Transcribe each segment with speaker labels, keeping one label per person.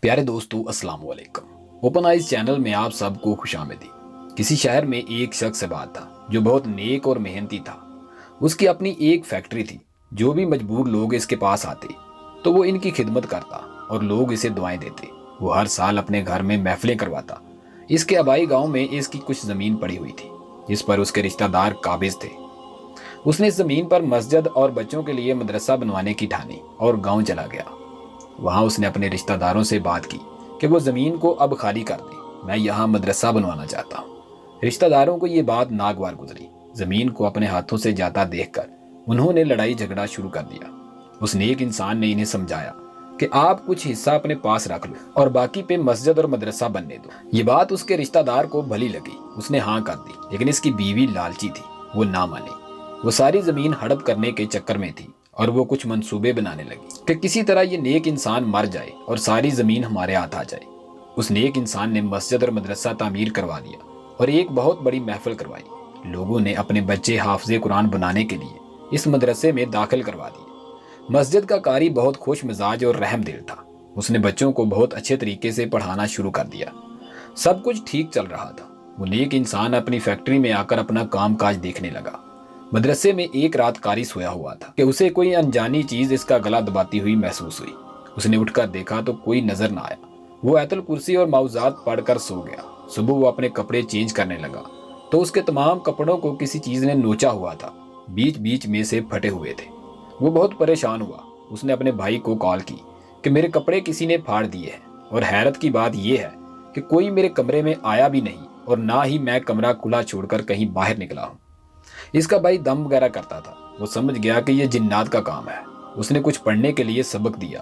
Speaker 1: प्यारे दोस्तों, अस्सलाम वालेकुम। ओपन आइज चैनल में आप सबको खुशामदी। किसी शहर में एक शख्स से बात था जो बहुत नेक और मेहनती था। उसकी अपनी एक फैक्ट्री थी। जो भी मजबूर लोग इसके पास आते तो वो इनकी खिदमत करता और लोग इसे दुआएं देते। वो हर साल अपने घर में महफिलें करवाता। इसके आबाई गांव में इसकी कुछ ज़मीन पड़ी हुई थी जिस पर उसके रिश्तेदार काबिज थे। उसने इस ज़मीन पर मस्जिद और बच्चों के लिए मदरसा बनवाने की ठानी और गांव चला गया। वहां उसने अपने रिश्तेदारों से बात की कि वो ज़मीन को अब खाली कर दें, मैं यहाँ मदरसा बनवाना चाहता हूँ। रिश्तेदारों को ये बात नागवार गुजरी। ज़मीन को अपने हाथों से जाता देखकर उन्होंने लड़ाई झगड़ा शुरू कर दिया। उस नेक इंसान ने इन्हें समझाया कि आप कुछ हिस्सा अपने पास रख लो और बाकी पे मस्जिद और मदरसा बनने दो। ये बात उसके रिश्तेदार को भली लगी। उसने हाँ कर दी, लेकिन इसकी बीवी लालची थी, वो ना मानी। वो सारी ज़मीन हड़प करने के चक्कर में थी और वो कुछ मंसूबे बनाने लगी कि किसी तरह ये नेक इंसान मर जाए और सारी ज़मीन हमारे हाथ आ जाए। उस नेक इंसान ने मस्जिद और मदरसा तामीर करवा दिया और एक बहुत बड़ी महफिल करवाई। लोगों ने अपने बच्चे हाफिज़े कुरान बनाने के लिए इस मदरसे में दाखिल करवा दिए। मस्जिद का कारी बहुत खुश मिजाज और रहम दिल था। उसने बच्चों को बहुत अच्छे तरीके से पढ़ाना शुरू कर दिया। सब कुछ ठीक चल रहा था। वो नेक इंसान अपनी फैक्ट्री में आकर अपना काम काज देखने लगा। मदरसे में एक रात कारी सोया हुआ था कि उसे कोई अनजानी चीज इसका गला दबाती हुई महसूस हुई। उसने उठकर देखा तो कोई नजर ना आया। वो आयतुल कुर्सी और मौज़ूआत पढ़कर सो गया। सुबह वो अपने कपड़े चेंज करने लगा तो उसके तमाम कपड़ों को किसी चीज ने नोचा हुआ था, बीच बीच में से फटे हुए थे। वो बहुत परेशान हुआ। उसने अपने भाई को कॉल की कि मेरे कपड़े किसी ने फाड़ दिए हैं, और हैरत की बात यह है कि कोई मेरे कमरे में आया भी नहीं और ना ही मैं कमरा खुला छोड़कर कहीं बाहर निकला हूँ। इसका भाई दम वगैरह करता था। वो समझ गया कि यह जिन्नात का काम है। उसने कुछ पढ़ने के लिए सबक दिया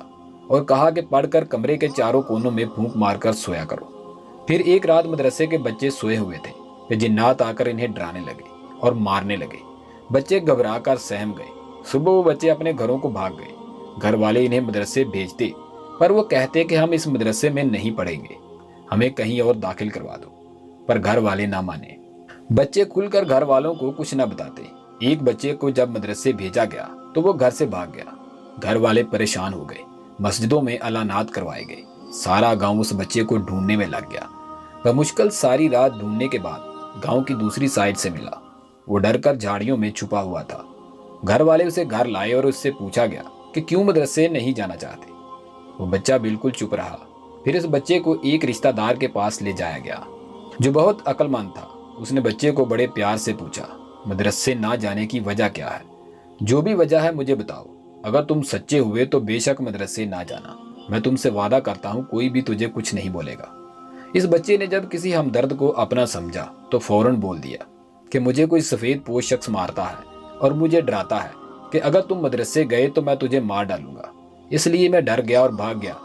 Speaker 1: और कहा कि पढ़कर कमरे के चारों कोनों में फूंक मारकर सोया करो। फिर एक रात मदरसे के बच्चे सोए हुए थे कि जिन्नात आकर इन्हें डराने लगे और मारने लगे। बच्चे घबरा कर सहम गए। सुबह वो बच्चे अपने घरों को भाग गए। घर वाले इन्हें मदरसे भेजते पर वो कहते कि हम इस मदरसे में नहीं पढ़ेंगे, हमें कहीं और दाखिल करवा दो। पर घर वाले ना माने। बच्चे खुलकर घर वालों को कुछ न बताते। एक बच्चे को जब मदरसे भेजा गया तो वो घर से भाग गया। घर वाले परेशान हो गए। मस्जिदों में अलानात करवाए गए। सारा गांव उस बच्चे को ढूंढने में लग गया। बमुश्किल सारी रात ढूंढने के बाद गांव की दूसरी साइड से मिला। वो डर कर झाड़ियों में छुपा हुआ था। घर वाले उसे घर लाए और उससे पूछा गया कि क्यों मदरसे नहीं जाना चाहते। वो बच्चा बिल्कुल चुप रहा। फिर इस बच्चे को एक रिश्तेदार के पास ले जाया गया जो बहुत अक्लमंद था। उसने बच्चे को बड़े प्यार से पूछा, मदरसे ना जाने की वजह क्या है? जो भी वजह है मुझे बताओ। अगर तुम सच्चे हुए तो बेशक मदरसे ना जाना। मैं तुमसे वादा करता हूँ कोई भी तुझे कुछ नहीं बोलेगा। इस बच्चे ने जब किसी हमदर्द को अपना समझा तो फौरन बोल दिया कि मुझे कोई सफ़ेद पोश शख्स मारता है और मुझे डराता है कि अगर तुम मदरसे गए तो मैं तुझे मार डालूंगा। इसलिए मैं डर गया और भाग गया।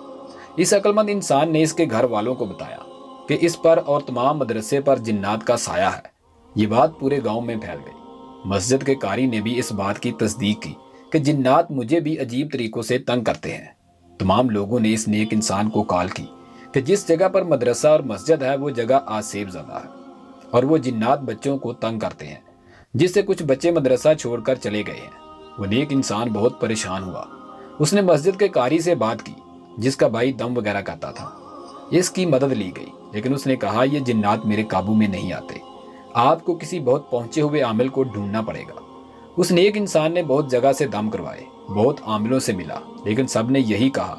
Speaker 1: इस अक्लमंद इंसान ने इसके घर वालों को बताया कि इस पर और तमाम मदरसे पर जिन्नात का साया है। ये बात पूरे गांव में फैल गई। मस्जिद के कारी ने भी इस बात की तस्दीक की कि जिन्नात मुझे भी अजीब तरीकों से तंग करते हैं। तमाम लोगों ने इस नेक इंसान को कॉल की कि जिस जगह पर मदरसा और मस्जिद है वो जगह आसेब ज़दा है और वो जिन्नात बच्चों को तंग करते हैं, जिससे कुछ बच्चे मदरसा छोड़कर चले गए हैं। वो नेक इंसान बहुत परेशान हुआ। उसने मस्जिद के कारी से बात की जिसका भाई दम वगैरह करता था। इसकी मदद ली गई, लेकिन उसने कहा ये जिन्नात मेरे काबू में नहीं आते। आपको किसी बहुत पहुंचे हुए आमिल को ढूंढना पड़ेगा। उस नेक इंसान ने बहुत जगह से दम करवाए, बहुत आमिलों से मिला, लेकिन सब ने यही कहा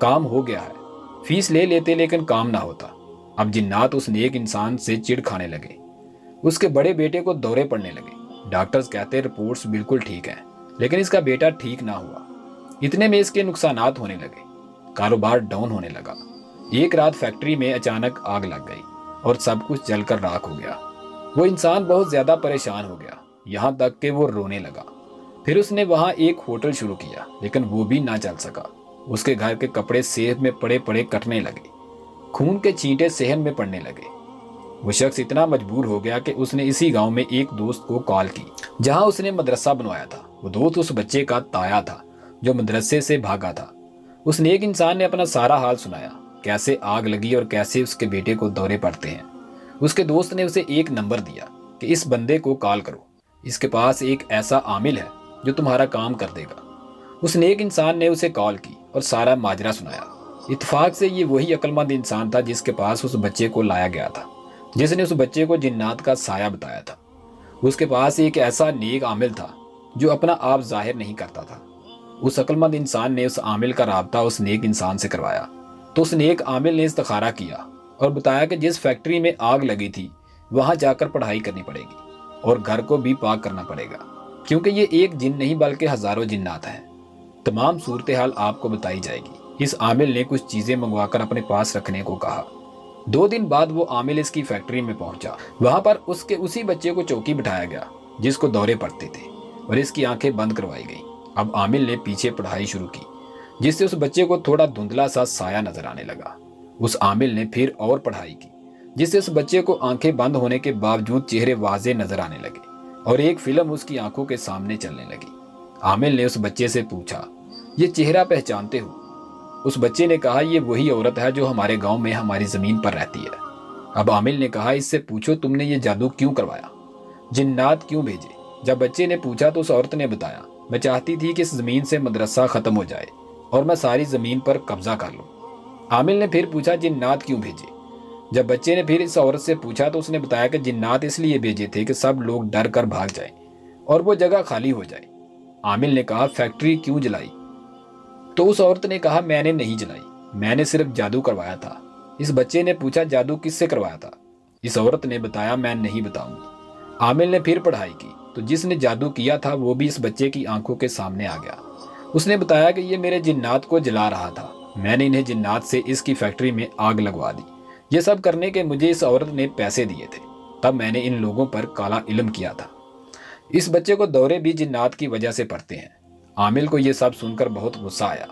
Speaker 1: काम हो गया है। फीस ले लेते लेकिन काम ना होता। अब जिन्नात उस नेक इंसान से चिढ़ खाने लगे। उसके बड़े बेटे को दौरे पड़ने लगे। डॉक्टर्स कहते रिपोर्ट्स बिल्कुल ठीक हैं, लेकिन इसका बेटा ठीक ना हुआ। इतने में इसके नुकसानात होने लगे। कारोबार डाउन होने लगा। एक रात फैक्ट्री में अचानक आग लग गई और सब कुछ जलकर राख हो गया। वो इंसान बहुत ज्यादा परेशान हो गया, यहाँ तक कि वो रोने लगा। फिर उसने वहाँ एक होटल शुरू किया, लेकिन वो भी ना चल सका। उसके घर के कपड़े सेहत में पड़े पड़े कटने लगे। खून के छींटे सहन में पड़ने लगे। वो शख्स इतना मजबूर हो गया कि उसने इसी गांव में एक दोस्त को कॉल की जहां उसने मदरसा बनवाया था। वो दोस्त उस बच्चे का ताया था जो मदरसे से भागा था। उस नेक इंसान ने अपना सारा हाल सुनाया, कैसे आग लगी और कैसे उसके बेटे को दौरे पड़ते हैं। उसके दोस्त ने उसे एक नंबर दिया कि इस बंदे को कॉल करो, इसके पास एक ऐसा आमिल है जो तुम्हारा काम कर देगा। उस नेक इंसान ने उसे कॉल की और सारा माजरा सुनाया। اتفاق سے یہ وہی عقل مند انسان تھا جس کے پاس اس بچے کو لایا گیا تھا، جس نے اس بچے کو جنات کا سایہ بتایا تھا۔ اس کے پاس ایک ایسا نیک عامل تھا جو اپنا آپ ظاہر نہیں کرتا تھا۔ اس عقل مند انسان نے اس عامل کا رابطہ اس نیک انسان سے کروایا تو اس نیک عامل نے استخارہ کیا اور بتایا کہ جس فیکٹری میں آگ لگی تھی وہاں جا کر پڑھائی کرنی پڑے گی اور گھر کو بھی پاک کرنا پڑے گا، کیونکہ یہ ایک جن نہیں بلکہ ہزاروں جنات ہیں۔ تمام صورتحال آپ کو بتائی جائے گی۔ اس عامل نے کچھ چیزیں منگوا کر اپنے پاس رکھنے کو کہا۔ 2 دن بعد وہ عامل اس کی فیکٹری میں پہنچا۔ وہاں پر اس کے اسی بچے کو چوکی بٹھایا گیا جس کو دورے پڑتے تھے اور اس کی آنکھیں بند کروائی گئیں۔ اب عامل نے پیچھے پڑھائی شروع کی جس سے اس بچے کو تھوڑا دھندلا سا سایہ نظر آنے لگا۔ اس عامل نے پھر اور پڑھائی کی جس سے اس بچے کو آنکھیں بند ہونے کے باوجود چہرے واضح نظر آنے لگے اور ایک فلم اس کی آنکھوں کے سامنے چلنے لگی۔ عامل نے اس بچے سے پوچھا، یہ چہرہ پہچانتے ہو؟ اس بچے نے کہا، یہ وہی عورت ہے جو ہمارے گاؤں میں ہماری زمین پر رہتی ہے۔ اب عامل نے کہا، اس سے پوچھو تم نے یہ جادو کیوں کروایا، جنات کیوں بھیجے؟ جب بچے نے پوچھا تو اس عورت نے بتایا، میں چاہتی تھی کہ اس زمین سے مدرسہ ختم ہو جائے اور میں ساری زمین پر قبضہ کر لوں۔ عامل نے پھر پوچھا، جنات کیوں بھیجے؟ جب بچے نے پھر اس عورت سے پوچھا تو اس نے بتایا کہ جنات اس لیے بھیجے تھے کہ سب لوگ ڈر کر بھاگ جائیں اور وہ جگہ خالی ہو جائے۔ عامل نے کہا، فیکٹری کیوں جلائی؟ تو اس عورت نے کہا، میں نے نہیں جلائی، میں نے صرف جادو کروایا تھا۔ اس بچے نے پوچھا، جادو کس سے کروایا تھا؟ اس عورت نے بتایا، میں نہیں بتاؤں گی۔ عامل نے پھر پڑھائی کی تو جس نے جادو کیا تھا وہ بھی اس بچے کی آنکھوں کے سامنے آ گیا۔ اس نے بتایا کہ یہ میرے جنات کو جلا رہا تھا، میں نے انہیں جنات سے اس کی فیکٹری میں آگ لگوا دی۔ یہ سب کرنے کے مجھے اس عورت نے پیسے دیے تھے، تب میں نے ان لوگوں پر کالا علم کیا تھا۔ اس بچے کو دورے بھی جنات کی وجہ سے پڑتے ہیں۔ عامل کو یہ سب سن کر بہت غصہ آیا۔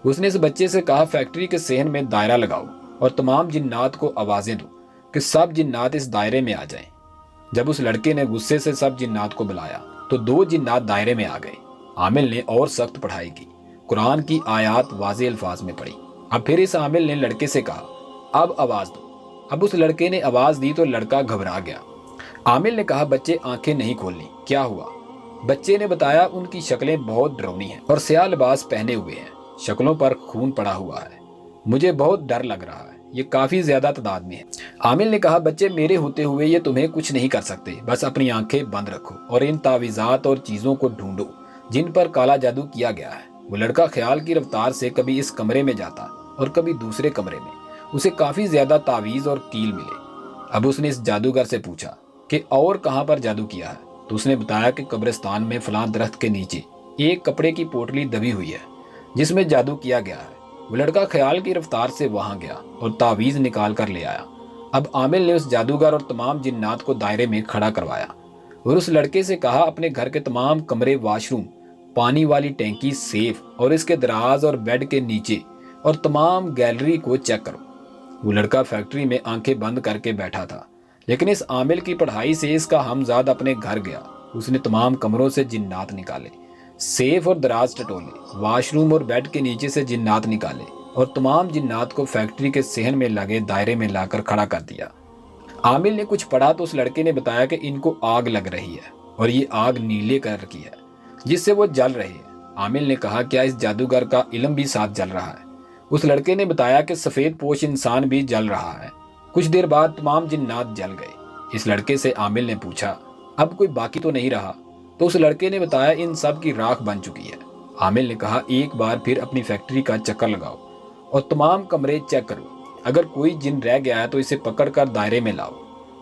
Speaker 1: اس نے اس بچے سے کہا، فیکٹری کے صحن میں دائرہ لگاؤ اور تمام جنات کو آوازیں دو کہ سب جنات اس دائرے میں آ جائیں۔ جب اس لڑکے نے غصے سے سب جنات کو بلایا تو 2 جنات دائرے میں آ گئے۔ عامل نے اور سخت پڑھائی کی، قرآن کی آیات واضح الفاظ میں پڑھی۔ اب پھر اس عامل نے لڑکے سے کہا، اب آواز دو۔ اب اس لڑکے نے آواز دی تو لڑکا گھبرا گیا۔ عامل نے کہا، بچے آنکھیں نہیں کھولنی، کیا ہوا؟ بچے نے بتایا، ان کی شکلیں بہت ڈراؤنی ہیں اور سیاہ لباس پہنے ہوئے ہیں، شکلوں پر خون پڑا ہوا ہے، مجھے بہت ڈر لگ رہا ہے، یہ کافی زیادہ تعداد میں ہے۔ عامل نے کہا، بچے میرے ہوتے ہوئے یہ تمہیں کچھ نہیں کر سکتے، بس اپنی آنکھیں بند رکھو اور ان تعویذات اور چیزوں کو ڈھونڈو جن پر کالا جادو کیا گیا ہے۔ وہ لڑکا خیال کی رفتار سے کبھی اس کمرے میں جاتا اور کبھی دوسرے کمرے میں، اسے کافی زیادہ تعویذ اور کیل ملے۔ اب اس نے اس جادوگر سے پوچھا کہ اور کہاں پر جادو کیا ہے، تو اس نے بتایا کہ قبرستان میں فلاں درخت کے نیچے ایک کپڑے کی پوٹلی دبی ہوئی ہے جس میں جادو کیا گیا ہے۔ وہ لڑکا خیال کی رفتار سے وہاں گیا اور تعویذ نکال کر لے آیا۔ اب عامل نے اس جادوگر اور تمام جنات کو دائرے میں کھڑا کروایا اور اس لڑکے سے کہا، اپنے گھر کے تمام کمرے، واش روم، پانی والی ٹینکی، سیف اور اس کے دراز اور بیڈ کے نیچے اور تمام گیلری کو چیک کرو۔ وہ لڑکا فیکٹری میں آنکھیں بند کر کے بیٹھا تھا، لیکن اس عامل کی پڑھائی سے اس کا ہمزاد اپنے گھر گیا۔ اس نے تمام کمروں سے جنات نکالے، سیف اور دراز ٹٹولے، واش روم اور بیڈ کے نیچے سے جنات نکالے اور تمام جنات کو فیکٹری کے صحن میں لگے دائرے میں لا کر کھڑا کر دیا۔ عامل نے کچھ پڑھا تو اس لڑکے نے بتایا کہ ان کو آگ لگ رہی ہے اور یہ آگ نیلے کلر کی ہے جس سے وہ جل رہے ہیں۔ عامل نے کہا، کیا اس جادوگر کا علم بھی ساتھ جل رہا ہے؟ اس لڑکے نے بتایا کہ سفید پوش انسان بھی جل رہا ہے۔ کچھ دیر بعد تمام جنات جل گئے۔ اس لڑکے سے عامل نے پوچھا، اب کوئی باقی تو نہیں رہا؟ تو اس لڑکے نے بتایا، ان سب کی راکھ بن چکی ہے۔ عامل نے کہا، ایک بار پھر اپنی فیکٹری کا چکر لگاؤ اور تمام کمرے چیک کرو، اگر کوئی جن رہ گیا ہے تو اسے پکڑ کر دائرے میں لاؤ۔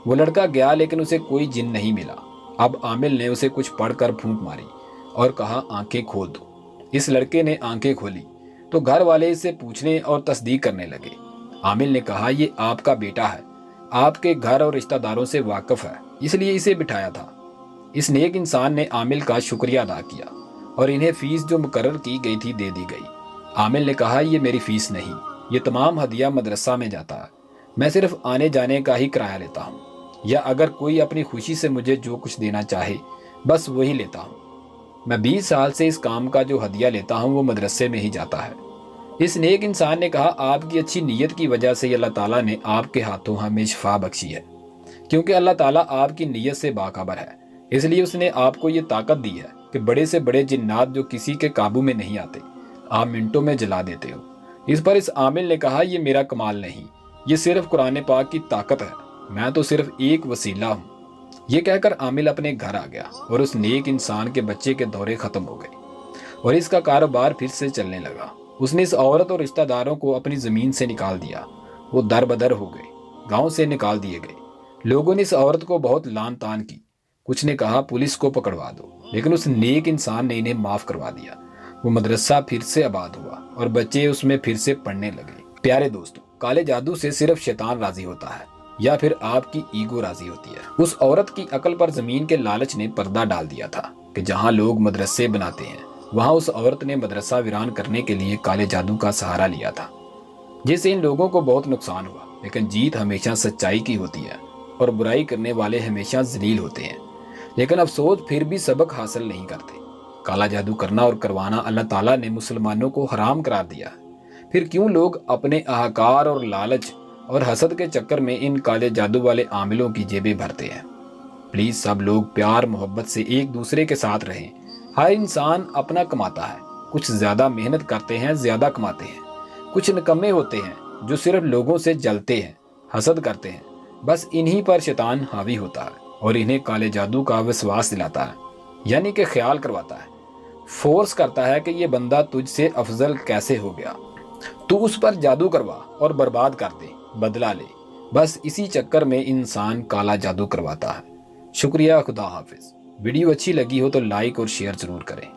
Speaker 1: وہ لڑکا گیا لیکن اسے کوئی جن نہیں ملا۔ اب عامل نے اسے کچھ پڑھ کر پھونک ماری اور کہا، آنکھیں کھول دو۔ اس لڑکے نے آنکھیں کھولی تو گھر والے اس سے پوچھنے اور تصدیق کرنے لگے۔ عامل نے کہا، یہ آپ کا بیٹا ہے، آپ کے گھر اور رشتہ داروں سے واقف ہے، اس لیے اسے بٹھایا تھا۔ اس نیک انسان نے عامل کا شکریہ ادا کیا اور انہیں فیس جو مقرر کی گئی تھی دے دی گئی۔ عامل نے کہا، یہ میری فیس نہیں، یہ تمام ہدیہ مدرسہ میں جاتا ہے، میں صرف آنے جانے کا ہی کرایہ لیتا ہوں، یا اگر کوئی اپنی خوشی سے مجھے جو کچھ دینا چاہے بس وہی لیتا ہوں۔ میں 20 سال سے اس کام کا جو ہدیہ لیتا ہوں وہ مدرسے میں ہی جاتا ہے۔ اس نیک انسان نے کہا، آپ کی اچھی نیت کی وجہ سے اللہ تعالیٰ نے آپ کے ہاتھوں ہمیں شفا بخشی ہے، کیونکہ اللہ تعالیٰ آپ کی نیت سے باخبر ہے، اس لیے اس نے آپ کو یہ طاقت دی ہے کہ بڑے سے بڑے جنات جو کسی کے قابو میں نہیں آتے آپ منٹوں میں جلا دیتے ہو۔ इस पर इस आमिल ने कहा, ये मेरा कमाल नहीं, ये सिर्फ कुरान पाक की ताकत है, मैं तो सिर्फ एक वसीला हूँ। ये कहकर आमिल अपने घर आ गया और उस नेक इंसान के बच्चे के दौरे खत्म हो गए और इसका कारोबार फिर से चलने लगा। उसने इस औरत और रिश्तेदारों को अपनी जमीन से निकाल दिया। वो दर बदर हो गए, गांव से निकाल दिए गए। लोगों ने इस औरत को बहुत लान तान की। कुछ ने कहा पुलिस को पकड़वा दो, लेकिन उस नेक इंसान ने इन्हें माफ करवा दिया। वो मदरसा फिर से आबाद हुआ और बच्चे उसमें फिर से पढ़ने लगे। प्यारे दोस्तों, काले जादू से सिर्फ शैतान राजी होता है या फिर आपकी ईगो राजी होती है। उस औरत की अकल पर जमीन के लालच ने पर्दा डाल दिया था कि जहां लोग मदरसे बनाते हैं, वहां उस औरत ने मदरसा वीरान करने के लिए काले जादू का सहारा लिया था, जिससे इन लोगों को बहुत नुकसान हुआ। लेकिन जीत हमेशा सच्चाई की होती है और बुराई करने वाले हमेशा जलील होते हैं। लेकिन अफसोस फिर भी सबक हासिल नहीं करते। काला जादू करना और करवाना अल्लाह ताला ने मुसलमानों को हराम करार दिया। फिर क्यों लोग अपने अहंकार और लालच और हसद के चक्कर में इन काले जादू वाले आमिलों की जेबें भरते हैं। प्लीज सब लोग प्यार मोहब्बत से एक दूसरे के साथ रहें। हर इंसान अपना कमाता है। कुछ ज्यादा मेहनत करते हैं, ज्यादा कमाते हैं। कुछ निकम्मे होते हैं जो सिर्फ लोगों से जलते हैं, हसद करते हैं। बस इन्हीं पर शैतान हावी होता है और इन्हें काले जादू का विश्वास दिलाता है, यानी कि ख्याल करवाता है, फोर्स करता है कि ये बंदा तुझसे अफजल कैसे हो गया, तू उस पर जादू करवा और बर्बाद कर दे, बदला ले। बस इसी चक्कर में इंसान काला जादू करवाता है। शुक्रिया, खुदा हाफिज। वीडियो अच्छी लगी हो तो लाइक और शेयर जरूर करें।